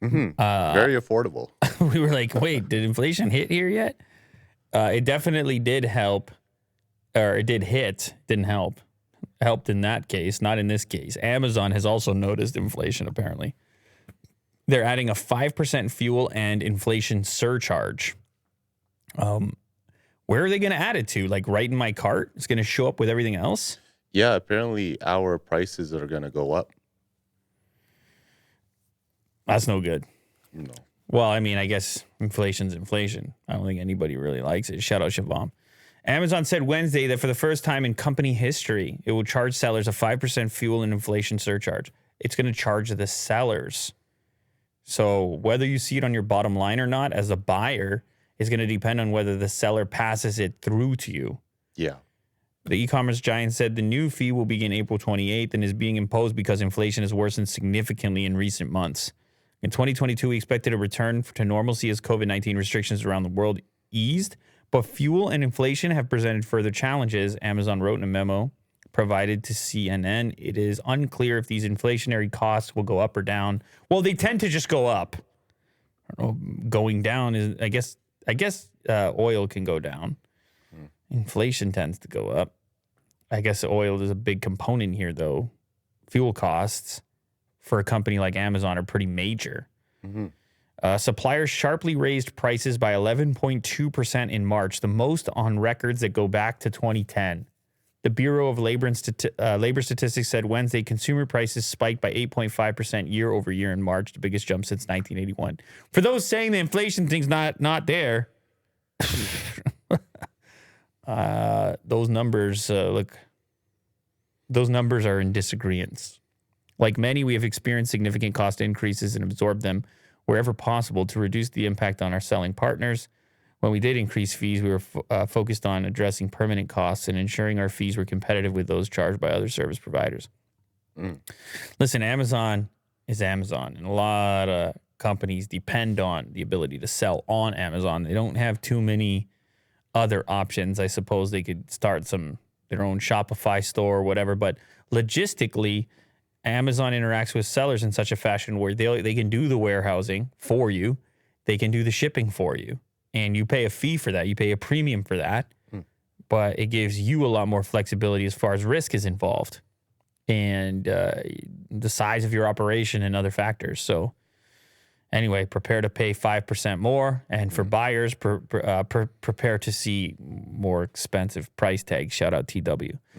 Very affordable. We were like, wait, did inflation hit here yet? It definitely did help, or it did hit, didn't help. Helped in that case, not in this case. Amazon has also noticed inflation, apparently. They're adding a 5% fuel and inflation surcharge. Where are they going to add it to? Like right in my cart? It's going to show up with everything else? Yeah, apparently our prices are going to go up. That's no good. No. Well, I mean, I guess inflation's inflation. I don't think anybody really likes it. Shout out Shavam. Amazon said Wednesday that for the first time in company history, it will charge sellers a 5% fuel and inflation surcharge. It's going to charge the sellers. So whether you see it on your bottom line or not, as a buyer, is going to depend on whether the seller passes it through to you. Yeah. The e-commerce giant said the new fee will begin April 28th and is being imposed because inflation has worsened significantly in recent months. In 2022, we expected a return to normalcy as COVID-19 restrictions around the world eased, but fuel and inflation have presented further challenges, Amazon wrote in a memo provided to CNN. It is unclear if these inflationary costs will go up or down. Well, they tend to just go up. I don't know, going down is, I guess oil can go down. Inflation tends to go up. I guess oil is a big component here, though. Fuel costs for a company like Amazon are pretty major. Suppliers sharply raised prices by 11.2% in March, the most on records that go back to 2010. The Bureau of Labor Statistics said Wednesday consumer prices spiked by 8.5% year over year in March, the biggest jump since 1981. For those saying the inflation thing's not there, those numbers those numbers are in disagreement. Like many, we have experienced significant cost increases and absorbed them wherever possible to reduce the impact on our selling partners. When we did increase fees, we were focused on addressing permanent costs and ensuring our fees were competitive with those charged by other service providers. Listen, Amazon is Amazon, and a lot of companies depend on the ability to sell on Amazon. They don't have too many other options. I suppose they could start their own Shopify store or whatever, but logistically, Amazon interacts with sellers in such a fashion where they can do the warehousing for you. They can do the shipping for you. And you pay a fee for that. You pay a premium for that. But it gives you a lot more flexibility as far as risk is involved and the size of your operation and other factors. So anyway, prepare to pay 5% more. And for buyers, prepare to see more expensive price tags. Shout out TW.